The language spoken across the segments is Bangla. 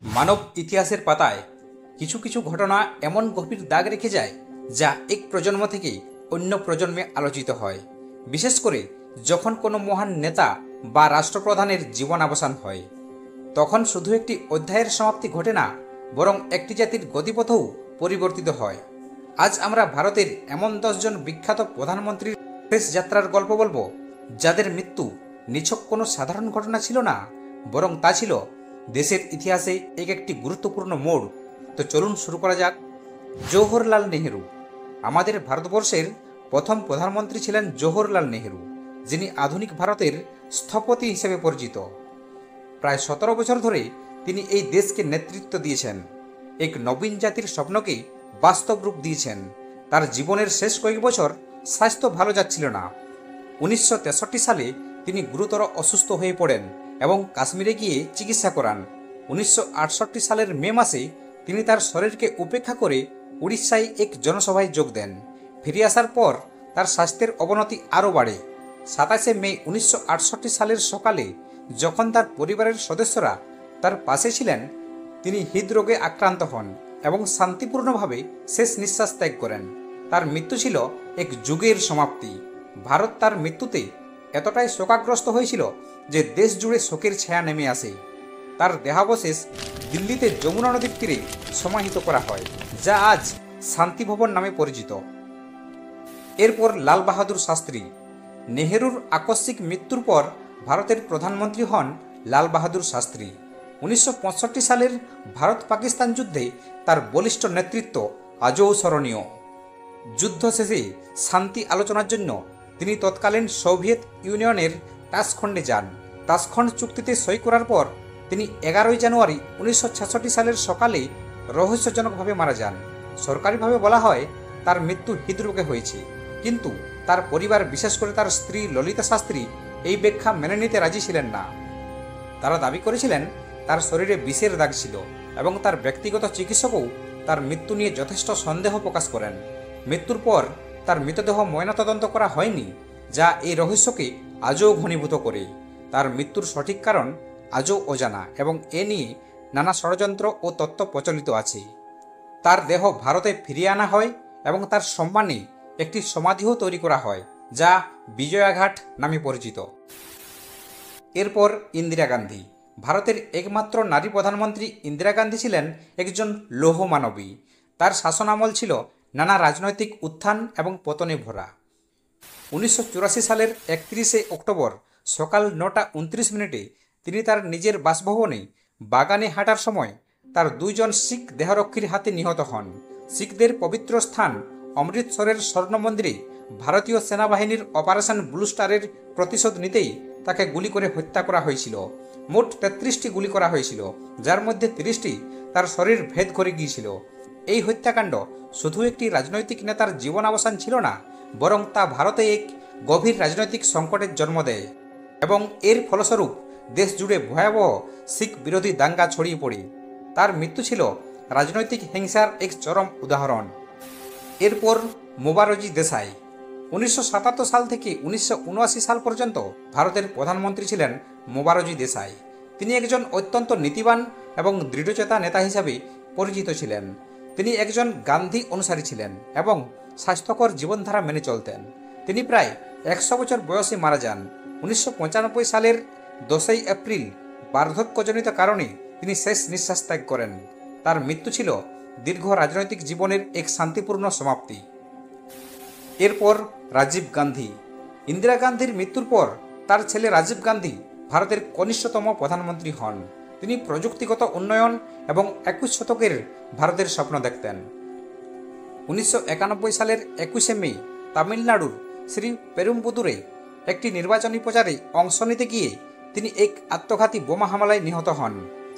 মানব ইতিহাসের পাতায় কিছু কিছু ঘটনা এমন গভীর দাগ রেখে যায় যা এক প্রজন্ম থেকে অন্য প্রজন্মে আলোচিত হয়। বিশেষ করে যখন কোনো মহান নেতা বা রাষ্ট্রপ্রধানের জীবনাবসান হয়, তখন শুধু একটি অধ্যায়ের সমাপ্তি ঘটে না, বরং একটি জাতির গতিপথও পরিবর্তিত হয়। আজ আমরা ভারতের এমন 10 জন বিখ্যাত প্রধানমন্ত্রীর শেষ যাত্রার গল্প বলবো, যাদের মৃত্যু নিছক কোনো সাধারণ ঘটনা ছিল না, বরং তা ছিল দেশের ইতিহাসে একটি গুরুত্বপূর্ণ মোড়। তো চলুন শুরু করা যাক। জওহরলাল নেহেরু। আমাদের ভারতবর্ষের প্রথম প্রধানমন্ত্রী ছিলেন জওহরলাল নেহেরু, যিনি আধুনিক ভারতের স্থপতি হিসেবে পরিচিত। প্রায় 17 বছর ধরে তিনি এই দেশকে নেতৃত্ব দিয়েছেন, এক নবীন জাতির স্বপ্নকে বাস্তব রূপ দিয়েছেন। তার জীবনের শেষ কয়েক বছর স্বাস্থ্য ভালো যাচ্ছিল না। 1963 সালে তিনি গুরুতর অসুস্থ হয়ে পড়েন এবং কাশ্মীরে গিয়ে চিকিৎসা করান। 1968 সালের মে মাসে তিনি তার শরীরকে উপেক্ষা করে উড়িষ্যায় এক জনসভায় যোগ দেন। ফিরে আসার পর তার স্বাস্থ্যের অবনতি আরও বাড়ে। 27 মে 1968 সালের সকালে, যখন তার পরিবারের সদস্যরা তার পাশে ছিলেন, তিনি হৃদরোগে আক্রান্ত হন এবং শান্তিপূর্ণভাবে শেষ নিঃশ্বাস ত্যাগ করেন। তার মৃত্যু ছিল এক যুগের সমাপ্তি। ভারত তার মৃত্যুতে এতটাই শোকাগ্রস্ত হয়েছিল যে দেশ জুড়ে শোকের ছায়া নেমে আসে। তার দেহাবশেষ দিল্লিতে যমুনা নদীর তীরে সমাহিত করা হয়, যা আজ শান্তি ভবন নামে পরিচিত। এরপর লাল বাহাদুর শাস্ত্রী। নেহেরুর আকস্মিক মৃত্যুর পর ভারতের প্রধানমন্ত্রী হন লাল বাহাদুর শাস্ত্রী। 1965 সালের ভারত পাকিস্তান যুদ্ধে তার বলিষ্ঠ নেতৃত্ব আজও স্মরণীয়। যুদ্ধ শেষে শান্তি আলোচনার জন্য তিনি তৎকালীন সোভিয়েত ইউনিয়নের তাশখণ্ডে যান। তাশখণ্ড চুক্তিতে সই করার পর তিনি 11 জানুয়ারি 1966 সালের সকালে রহস্যজনকভাবে মারা যান। সরকারিভাবে বলা হয় তার মৃত্যু হৃদরোগে হয়েছে, কিন্তু তার পরিবার, বিশেষ করে তার স্ত্রী ললিতা শাস্ত্রী, এই ব্যাখ্যা মেনে নিতে রাজি ছিলেন না। তারা দাবি করেছিলেন তার শরীরে বিষের দাগ ছিল এবং তার ব্যক্তিগত চিকিৎসকও তার মৃত্যু নিয়ে যথেষ্ট সন্দেহ প্রকাশ করেন। মৃত্যুর পর তার মৃতদেহ ময়নাতদন্ত করা হয়নি, যা এই রহস্যকে আজও ঘনীভূত করে। তার মৃত্যুর সঠিক কারণ আজও অজানা এবং এ নিয়ে নানা ষড়যন্ত্র ও তত্ত্ব প্রচলিত আছে। তার দেহ ভারতে ফিরিয়ে আনা হয় এবং তার সম্মানে একটি সমাধিও তৈরি করা হয়, যা বিজয়াঘাট নামে পরিচিত। এরপর ইন্দিরা গান্ধী। ভারতের একমাত্র নারী প্রধানমন্ত্রী ইন্দিরা গান্ধী ছিলেন একজন লৌহ মানবী। তার শাসনামল ছিল নানা রাজনৈতিক উত্থান এবং পতনে ভরা। 1984 সালের 31 অক্টোবর সকাল 9:29 তিনি তার নিজের বাসভবনে বাগানে হাঁটার সময় তার 2 জন শিখ দেহরক্ষীর হাতে নিহত হন। শিখদের পবিত্র স্থান অমৃতসরের স্বর্ণ মন্দিরে ভারতীয় সেনাবাহিনীর অপারেশন ব্লু স্টারের প্রতিশোধ নিতেই তাকে গুলি করে হত্যা করা হয়েছিল। মোট 33টি গুলি করা হয়েছিল, যার মধ্যে 30টি তার শরীর ভেদ করে গিয়েছিল। এই হত্যাকাণ্ড শুধু একটি রাজনৈতিক নেতার জীবনাবসান ছিল না, বরং তা ভারতে এক গভীর রাজনৈতিক সংকটের জন্ম দেয় এবং এর ফলস্বরূপ দেশ জুড়ে ভয়াবহ শিখ বিরোধী দাঙ্গা ছড়িয়ে পড়ে। তার মৃত্যু ছিল রাজনৈতিক হিংসার এক চরম উদাহরণ। এরপর মোরারজি দেশাই। 1977 সাল থেকে 1979 সাল পর্যন্ত ভারতের প্রধানমন্ত্রী ছিলেন মোরারজি দেশাই। তিনি একজন অত্যন্ত নীতিবান এবং দৃঢ়চেতা নেতা হিসাবে পরিচিত ছিলেন। তিনি একজন গান্ধী অনুসারী ছিলেন এবং স্বাস্থ্যকর জীবনধারা মেনে চলতেন। তিনি প্রায় 100 বছর বয়সে মারা যান। 1995 সালের 10 এপ্রিল বার্ধক্যজনিত কারণে তিনি শেষ নিঃশ্বাস ত্যাগ করেন। তার মৃত্যু ছিল দীর্ঘ রাজনৈতিক জীবনের এক শান্তিপূর্ণ সমাপ্তি। এরপর রাজীব গান্ধী। ইন্দিরা গান্ধীর মৃত্যুর পর তার ছেলে রাজীব গান্ধী ভারতের কনিষ্ঠতম প্রধানমন্ত্রী হন। তিনি প্রযুক্তিগত উন্নয়ন এবং 21 শতকের ভারতের স্বপ্ন দেখতেন। 1991 সালের 21 মে তামিলনাড়ুর শ্রী পেরুম্বুদুরে একটি নির্বাচনী প্রচারে অংশ নিতে গিয়ে তিনি এক আত্মঘাতী বোমা হামলায় নিহত হন।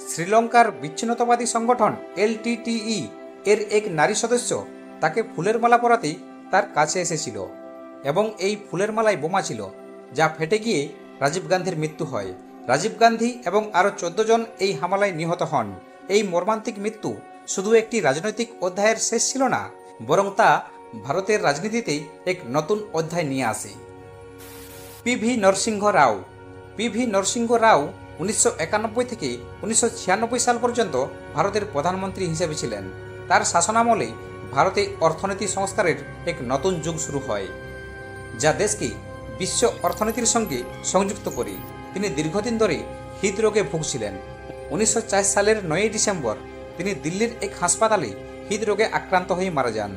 শ্রীলঙ্কার বিচ্ছিন্নতাবাদী সংগঠন LTTE এর এক নারী সদস্য তাকে ফুলের মালা পরাতে তার কাছে এসেছিল এবং এই ফুলের মালায় বোমা ছিল, যা ফেটে গিয়ে রাজীব গান্ধীর মৃত্যু হয়। রাজীব গান্ধী এবং আরও 14 জন এই হামলায় নিহত হন। এই মর্মান্তিক মৃত্যু শুধু একটি রাজনৈতিক অধ্যায়ের শেষ ছিল না, বরং তা ভারতের রাজনীতিতে এক নতুন অধ্যায় নিয়ে আসে। PV নরসিংহ রাও। PV নরসিংহ রাও 1991 থেকে 1996 সাল পর্যন্ত ভারতের প্রধানমন্ত্রী হিসেবে ছিলেন। তার শাসনামলে ভারতে অর্থনীতি সংস্কারের এক নতুন যুগ শুরু হয়, যা দেশকে বিশ্ব অর্থনীতির সঙ্গে সংযুক্ত করে। তিনি দীর্ঘদিন ধরে হৃদরোগে ভুগছিলেন। 1904 সালের 9 ডিসেম্বর তিনি দিল্লির এক হাসপাতালে হৃদরোগে আক্রান্ত হয়ে মারা যান।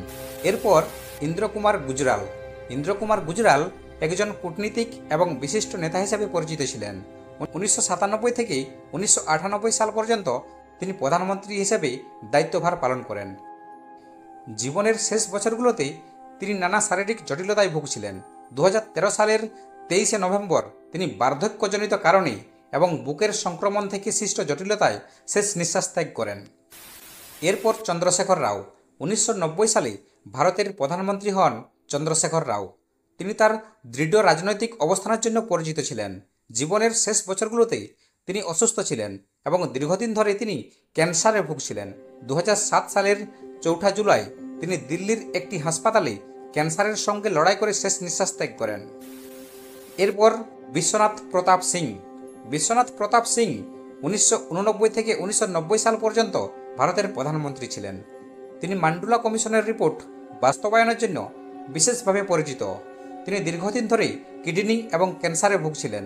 এরপর ইন্দ্র কুমার গুজরাল একজন কূটনীতিক এবং বিশিষ্ট নেতা হিসেবে পরিচিত ছিলেন। 1997 থেকে 1998 সাল পর্যন্ত তিনি প্রধানমন্ত্রী হিসেবে দায়িত্বভার পালন করেন। জীবনের শেষ বছরগুলোতে তিনি নানা শারীরিক জটিলতায় ভুগছিলেন। 2013 সালের 23 নভেম্বর তিনি বার্ধক্যজনিত কারণে এবং বুকের সংক্রমণ থেকে সৃষ্ট জটিলতায় শেষ নিঃশ্বাস ত্যাগ করেন। এরপর চন্দ্রশেখর রাও 1990 সালে ভারতের প্রধানমন্ত্রী হন। চন্দ্রশেখর রাও তিনি তার দৃঢ় রাজনৈতিক অবস্থানের জন্য পরিচিত ছিলেন। জীবনের শেষ বছরগুলোতে তিনি অসুস্থ ছিলেন এবং দীর্ঘদিন ধরে তিনি ক্যান্সারে ভুগছিলেন। 2007 সালের 4 জুলাই তিনি দিল্লির একটি হাসপাতালে ক্যান্সারের সঙ্গে লড়াই করে শেষ নিঃশ্বাস ত্যাগ করেন। এরপর বিশ্বনাথ প্রতাপ সিং 1989 থেকে 1990 সাল পর্যন্ত ভারতের প্রধানমন্ত্রী ছিলেন। তিনি মান্ডুলা কমিশনের রিপোর্ট বাস্তবায়নের জন্য বিশেষভাবে পরিচিত। তিনি দীর্ঘদিন ধরে কিডনি এবং ক্যান্সারে ভুগছিলেন।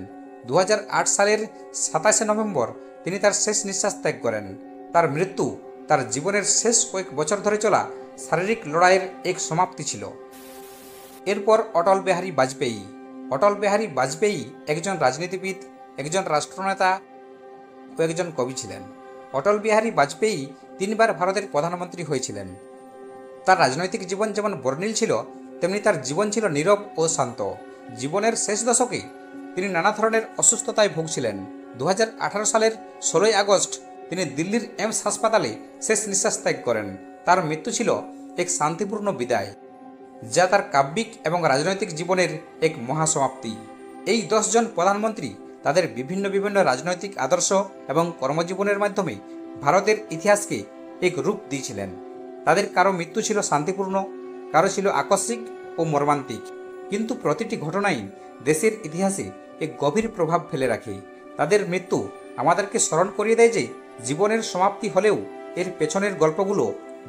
2008 সালের 27 নভেম্বর তিনি তার শেষ নিঃশ্বাস ত্যাগ করেন। তার মৃত্যু তার জীবনের শেষ কয়েক বছর ধরে চলা শারীরিক লড়াইয়ের এক সমাপ্তি ছিল। এরপর অটল বিহারী বাজপেয়ী একজন রাজনীতিবিদ, একজন রাষ্ট্রনেতা ও একজন কবি ছিলেন। অটল বিহারী বাজপেয়ী 3 বার ভারতের প্রধানমন্ত্রী হয়েছিলেন। তার রাজনৈতিক জীবন যেমন বর্ণিল ছিল, তেমনি তার জীবন ছিল নীরব ও শান্ত। জীবনের শেষ দশকে তিনি নানা ধরনের অসুস্থতায় ভুগছিলেন। 2018 সালের 16 আগস্ট তিনি দিল্লির এইমস হাসপাতালে শেষ নিঃশ্বাস ত্যাগ করেন। তার মৃত্যু ছিল এক শান্তিপূর্ণ বিদায়, যা তার কাব্যিক এবং রাজনৈতিক জীবনের এক মহাসমাপ্তি। এই 10 জন প্রধানমন্ত্রী তাদের বিভিন্ন রাজনৈতিক আদর্শ এবং কর্মজীবনের মাধ্যমে ভারতের ইতিহাসকে এক রূপ দিয়েছিলেন। তাদের কারো মৃত্যু ছিল শান্তিপূর্ণ, কারো ছিল আকস্মিক ও মর্মান্তিক, কিন্তু প্রতিটি ঘটনাই দেশের ইতিহাসে এক গভীর প্রভাব ফেলে রাখে। তাদের মৃত্যু আমাদেরকে স্মরণ করিয়ে দেয় যে জীবনের সমাপ্তি হলেও এর পেছনের গল্পগুলো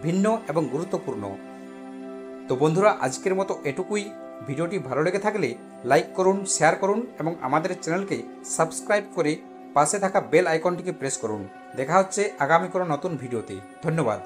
ভিন্ন এবং গুরুত্বপূর্ণ। তো বন্ধুরা, আজকের মতো এটুকুই। ভিডিওটি ভালো লেগে থাকলে লাইক করুন, শেয়ার করুন এবং আমাদের চ্যানেলকে সাবস্ক্রাইব করে পাশে থাকা বেল আইকনটিকে প্রেস করুন। দেখা হচ্ছে আগামী কোনো নতুন ভিডিওতে। ধন্যবাদ।